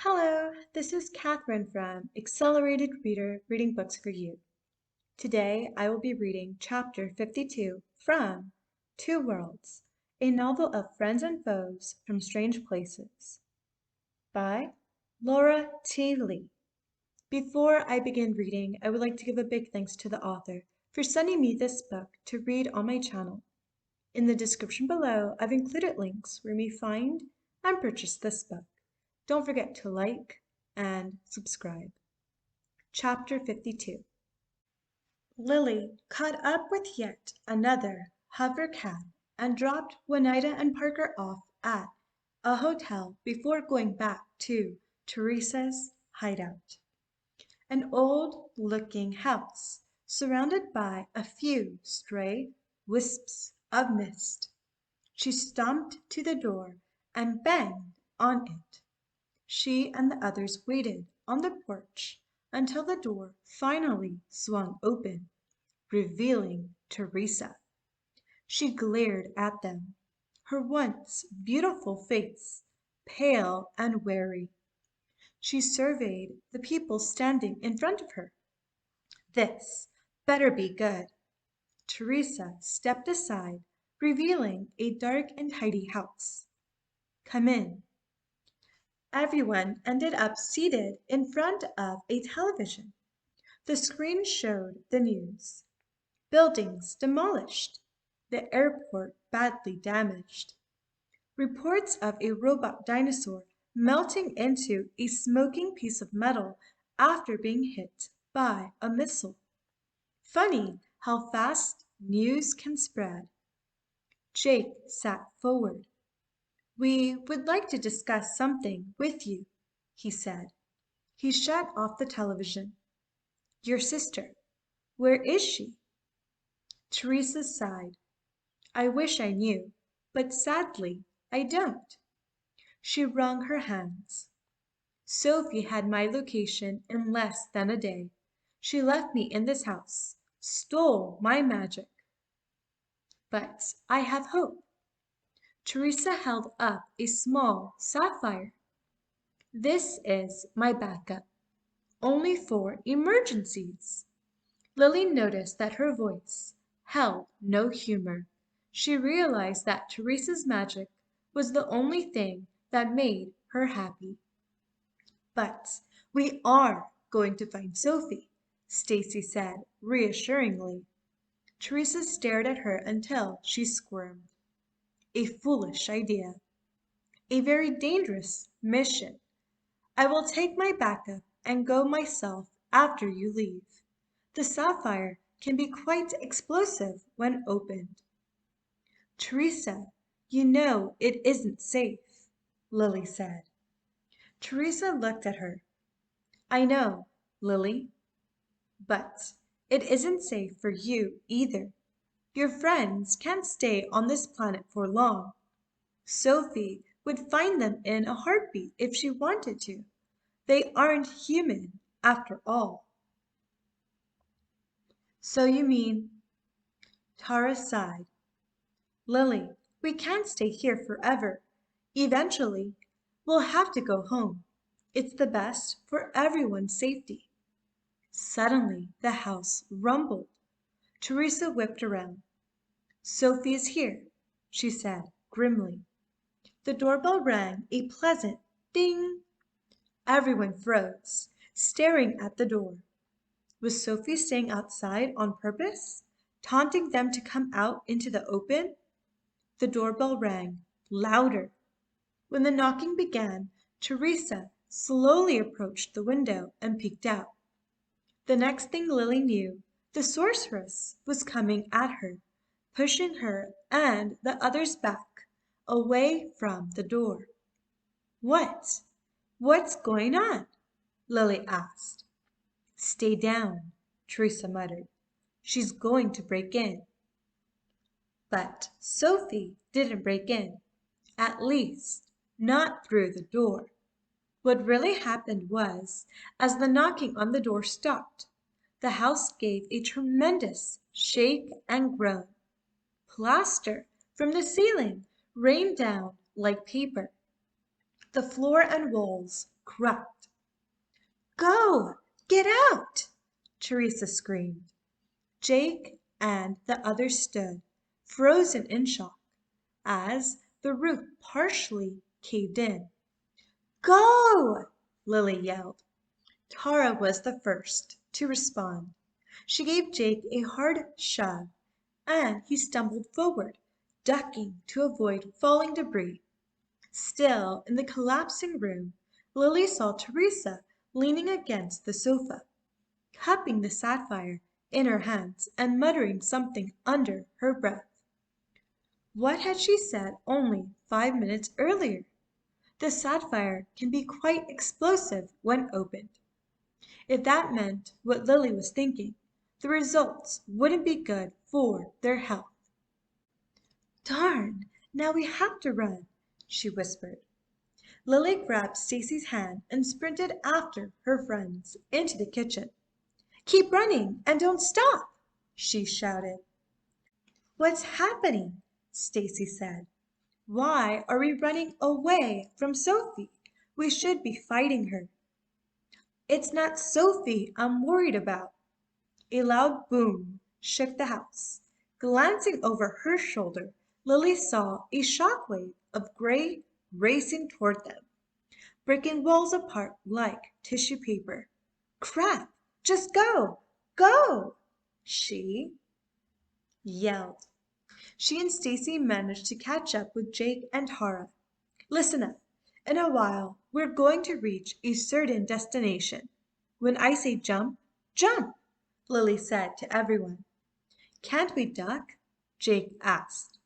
Hello, this is Catherine from Accelerated Reader Reading Books for You. Today I will be reading Chapter 52 from Two Worlds, a novel of friends and foes from strange places by Laura T. Lee. Before I begin reading, I would like to give a big thanks to the author for sending me this book to read on my channel. In the description below, I've included links where you may find and purchase this book. Don't forget to like and subscribe. Chapter 52. Lily caught up with yet another hover cab and dropped Juanita and Parker off at a hotel before going back to Teresa's hideout. An old-looking house surrounded by a few stray wisps of mist. She stomped to the door and banged on it. She and the others waited on the porch until the door finally swung open, revealing Teresa. She glared at them, her once beautiful face pale and wary. She surveyed the people standing in front of her. This better be good. Teresa stepped aside, revealing a dark and tidy house. Come in. Everyone ended up seated in front of a television. The screen showed the news. Buildings demolished. The airport badly damaged. Reports of a robot dinosaur melting into a smoking piece of metal after being hit by a missile. Funny how fast news can spread. Jake sat forward. "We would like to discuss something with you," he said. He shut off the television. "Your sister, where is she?" Teresa sighed. "I wish I knew, but sadly I don't." She wrung her hands. "Sophie had my location in less than a day. She left me in this house, stole my magic. But I have hope." Teresa held up a small sapphire. "This is my backup. Only for emergencies." Lily noticed that her voice held no humor. She realized that Teresa's magic was the only thing that made her happy. "But we are going to find Sophie," Stacy said reassuringly. Teresa stared at her until she squirmed. "A foolish idea. A very dangerous mission. I will take my backup and go myself after you leave. The sapphire can be quite explosive when opened." "Teresa, you know it isn't safe," Lily said. Teresa looked at her. "I know, Lily. But it isn't safe for you either. Your friends can't stay on this planet for long. Sophie would find them in a heartbeat if she wanted to. They aren't human, after all." "So you mean—" Tara sighed. "Lily, we can't stay here forever. Eventually, we'll have to go home. It's the best for everyone's safety." Suddenly, the house rumbled. Teresa whipped around. "Sophie is here," she said grimly. The doorbell rang a pleasant ding. Everyone froze, staring at the door. Was Sophie staying outside on purpose, taunting them to come out into the open? The doorbell rang louder. When the knocking began, Teresa slowly approached the window and peeked out. The next thing Lily knew, the sorceress was coming at her, pushing her and the others back, away from the door. "What's going on?" Lily asked. "Stay down," Teresa muttered. "She's going to break in." But Sophie didn't break in, at least not through the door. What really happened was, as the knocking on the door stopped, the house gave a tremendous shake and groan. Plaster from the ceiling rained down like paper. The floor and walls cracked. "Go! Get out!" Teresa screamed. Jake and the others stood, frozen in shock, as the roof partially caved in. "Go!" Lily yelled. Tara was the first to respond. She gave Jake a hard shove, and he stumbled forward, ducking to avoid falling debris. Still in the collapsing room, Lily saw Teresa leaning against the sofa, cupping the sapphire in her hands and muttering something under her breath. What had she said only 5 minutes earlier? The sapphire can be quite explosive when opened. If that meant what Lily was thinking, the results wouldn't be good for their health. "Darn, now we have to run," she whispered. Lily grabbed Stacy's hand and sprinted after her friends into the kitchen. "Keep running and don't stop!" she shouted. "What's happening?" Stacy said. "Why are we running away from Sophie? We should be fighting her." "It's not Sophie I'm worried about." A loud boom shook the house. Glancing over her shoulder, Lily saw a shockwave of gray racing toward them, breaking walls apart like tissue paper. "Crap! Just go! Go!" she yelled. She and Stacy managed to catch up with Jake and Tara. "Listen up. In a while we're going to reach a certain destination. When I say jump, jump!" Lily said to everyone. "Can't we duck?" Jake asked.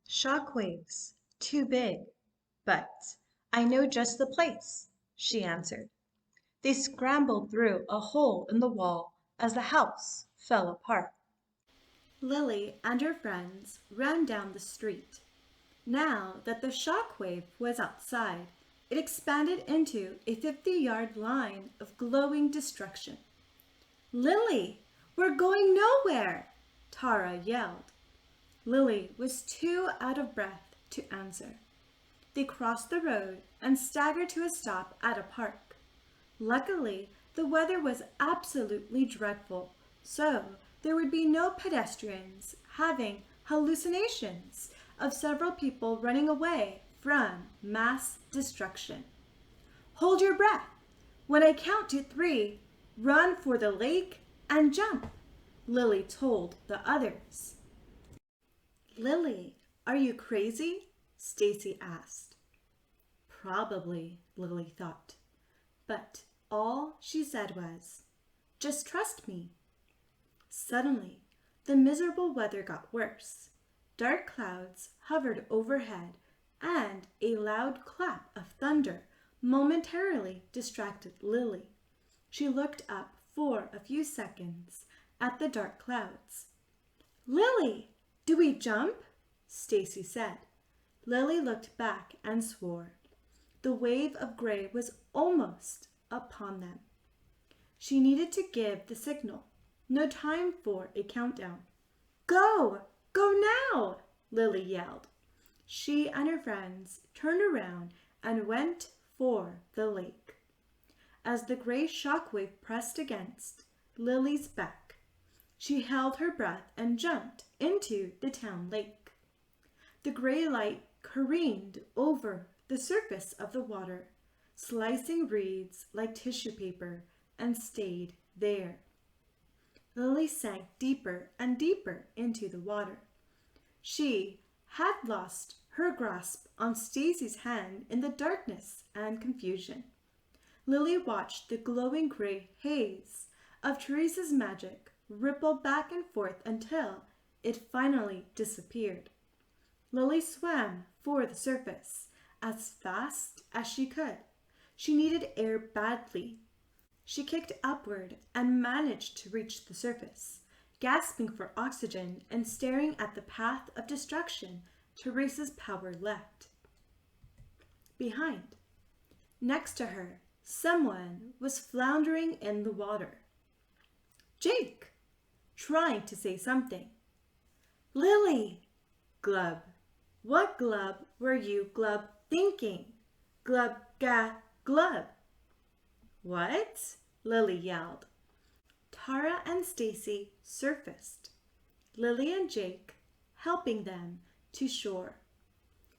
"Shockwaves. Too big. But I know just the place," she answered. They scrambled through a hole in the wall as the house fell apart. Lily and her friends ran down the street. Now that the shockwave was outside, it expanded into a 50-yard line of glowing destruction. "Lily, we're going nowhere!" Tara yelled. Lily was too out of breath to answer. They crossed the road and staggered to a stop at a park. Luckily, the weather was absolutely dreadful, so there would be no pedestrians having hallucinations of several people running away from mass destruction. "Hold your breath. When I count to 3, run for the lake and jump," Lily told the others. "Lily, are you crazy?" Stacy asked. Probably, Lily thought. But all she said was, "Just trust me." Suddenly, the miserable weather got worse. Dark clouds hovered overhead, and a loud clap of thunder momentarily distracted Lily. She looked up for a few seconds at the dark clouds. "Lily, do we jump?" Stacy said. Lily looked back and swore. The wave of gray was almost upon them. She needed to give the signal. No time for a countdown. "Go! Go now!" Lily yelled. She and her friends turned around and went for the lake. As the gray shockwave pressed against Lily's back, she held her breath and jumped into the town lake. The gray light careened over the surface of the water, slicing reeds like tissue paper, and stayed there. Lily sank deeper and deeper into the water. She had lost her grasp on Stacy's hand in the darkness and confusion. Lily watched the glowing gray haze of Teresa's magic ripple back and forth until it finally disappeared. Lily swam for the surface as fast as she could. She needed air badly. She kicked upward and managed to reach the surface, gasping for oxygen and staring at the path of destruction Teresa's power left behind. Next to her, someone was floundering in the water. Jake, trying to say something. "Lily!" Glub. What glub were you glub thinking? Glub ga glub, "What?" Lily yelled. Tara and Stacy surfaced, Lily and Jake helping them to shore.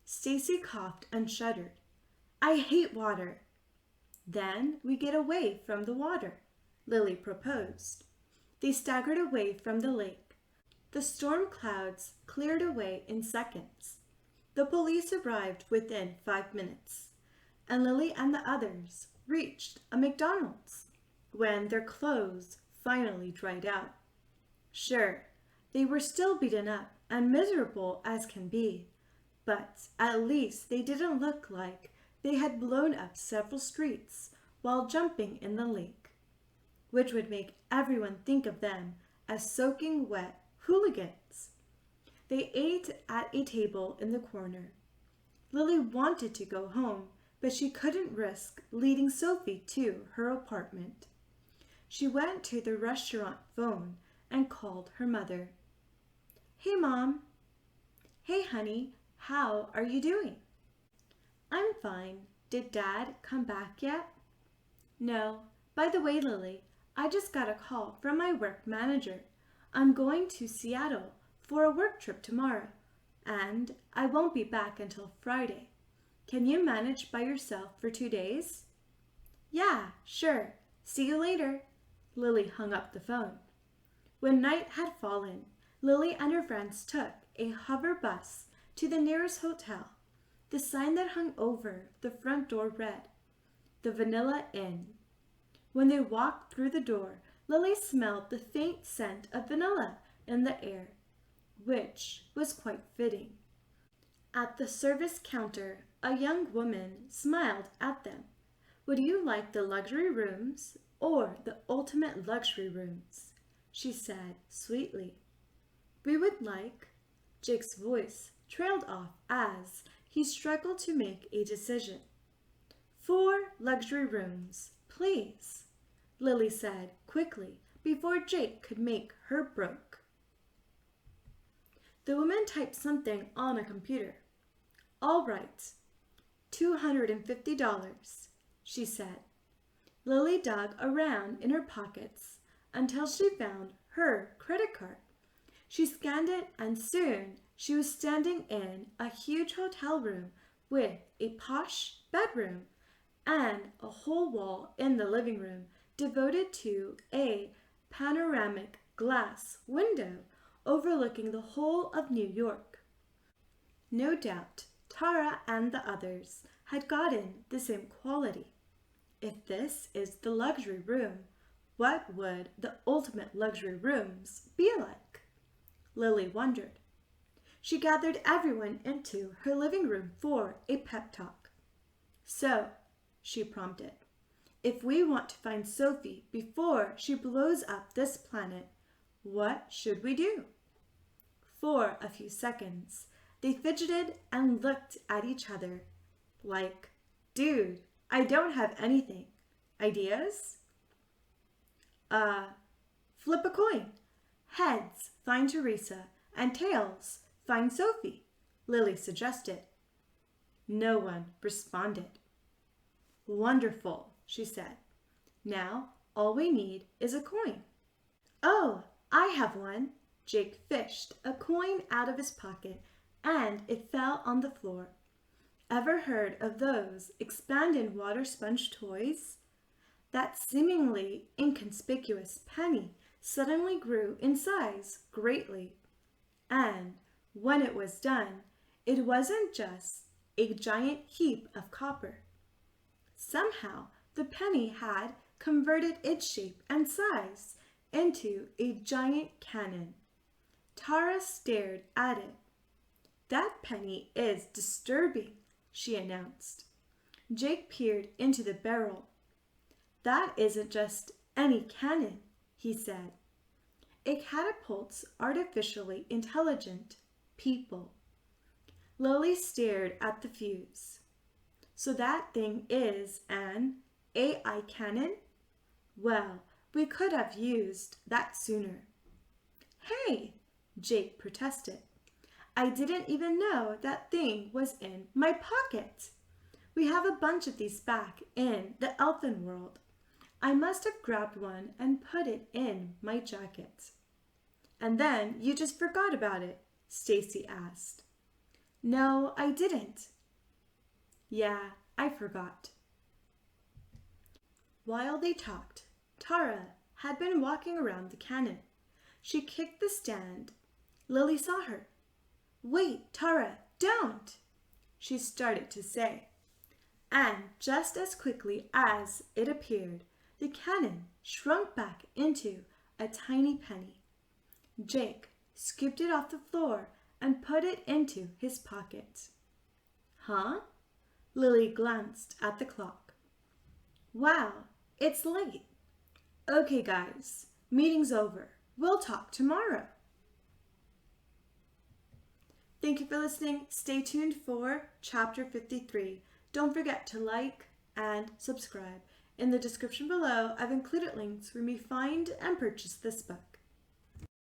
Stacy coughed and shuddered. "I hate water." "Then we get away from the water," Lily proposed. They staggered away from the lake. The storm clouds cleared away in seconds. The police arrived within 5 minutes, and Lily and the others reached a McDonald's when their clothes finally dried out. Sure, they were still beaten up and miserable as can be, but at least they didn't look like they had blown up several streets while jumping in the lake, which would make everyone think of them as soaking wet hooligans. They ate at a table in the corner. Lily wanted to go home, but she couldn't risk leading Sophie to her apartment. She went to the restaurant phone and called her mother. "Hey, Mom." "Hey, honey, how are you doing?" "I'm fine. Did Dad come back yet?" "No. By the way, Lily, I just got a call from my work manager. I'm going to Seattle for a work trip tomorrow, and I won't be back until Friday. Can you manage by yourself for 2 days?" "Yeah, sure. See you later." Lily hung up the phone. When night had fallen, Lily and her friends took a hover bus to the nearest hotel. The sign that hung over the front door read, "The Vanilla Inn." When they walked through the door, Lily smelled the faint scent of vanilla in the air, which was quite fitting. At the service counter, a young woman smiled at them. "Would you like the luxury rooms or the ultimate luxury rooms?" she said sweetly. "We would like—" Jake's voice trailed off as he struggled to make a decision. "4 luxury rooms, please," Lily said quickly before Jake could make her broke. The woman typed something on a computer. "All right, $250, she said. Lily dug around in her pockets until she found her credit card. She scanned it and soon she was standing in a huge hotel room with a posh bedroom and a whole wall in the living room devoted to a panoramic glass window overlooking the whole of New York. No doubt Tara and the others had gotten the same quality. If this is the luxury room, what would the ultimate luxury rooms be like? Lily wondered. She gathered everyone into her living room for a pep talk. "So," she prompted, "if we want to find Sophie before she blows up this planet, what should we do?" For a few seconds, they fidgeted and looked at each other like, "Dude, I don't have anything. Ideas?" Flip a coin. Heads, find Teresa, and tails, find Sophie," Lily suggested. No one responded. "Wonderful," she said. "Now all we need is a coin." "Oh, I have one." Jake fished a coin out of his pocket and it fell on the floor. Ever heard of those expanded water sponge toys? That seemingly inconspicuous penny suddenly grew in size greatly. And when it was done, it wasn't just a giant heap of copper. Somehow the penny had converted its shape and size into a giant cannon. Tara stared at it. "That penny is disturbing," she announced. Jake peered into the barrel. "That isn't just any cannon," he said. "It catapults artificially intelligent people." Lily stared at the fuse. "So that thing is an AI cannon? Well, we could have used that sooner." "Hey," Jake protested. "I didn't even know that thing was in my pocket. We have a bunch of these back in the elfin world. I must have grabbed one and put it in my jacket." "And then you just forgot about it?" Stacy asked. "No, I didn't." "Yeah, I forgot." While they talked, Tara had been walking around the cannon. She kicked the stand. Lily saw her. "Wait, Tara, don't!" she started to say. And just as quickly as it appeared, the cannon shrunk back into a tiny penny. Jake scooped it off the floor and put it into his pocket. "Huh?" Lily glanced at the clock. "Wow, it's late. Okay, guys, meeting's over. We'll talk tomorrow." Thank you for listening. Stay tuned for Chapter 53. Don't forget to like and subscribe. In the description below, I've included links where you may find and purchase this book.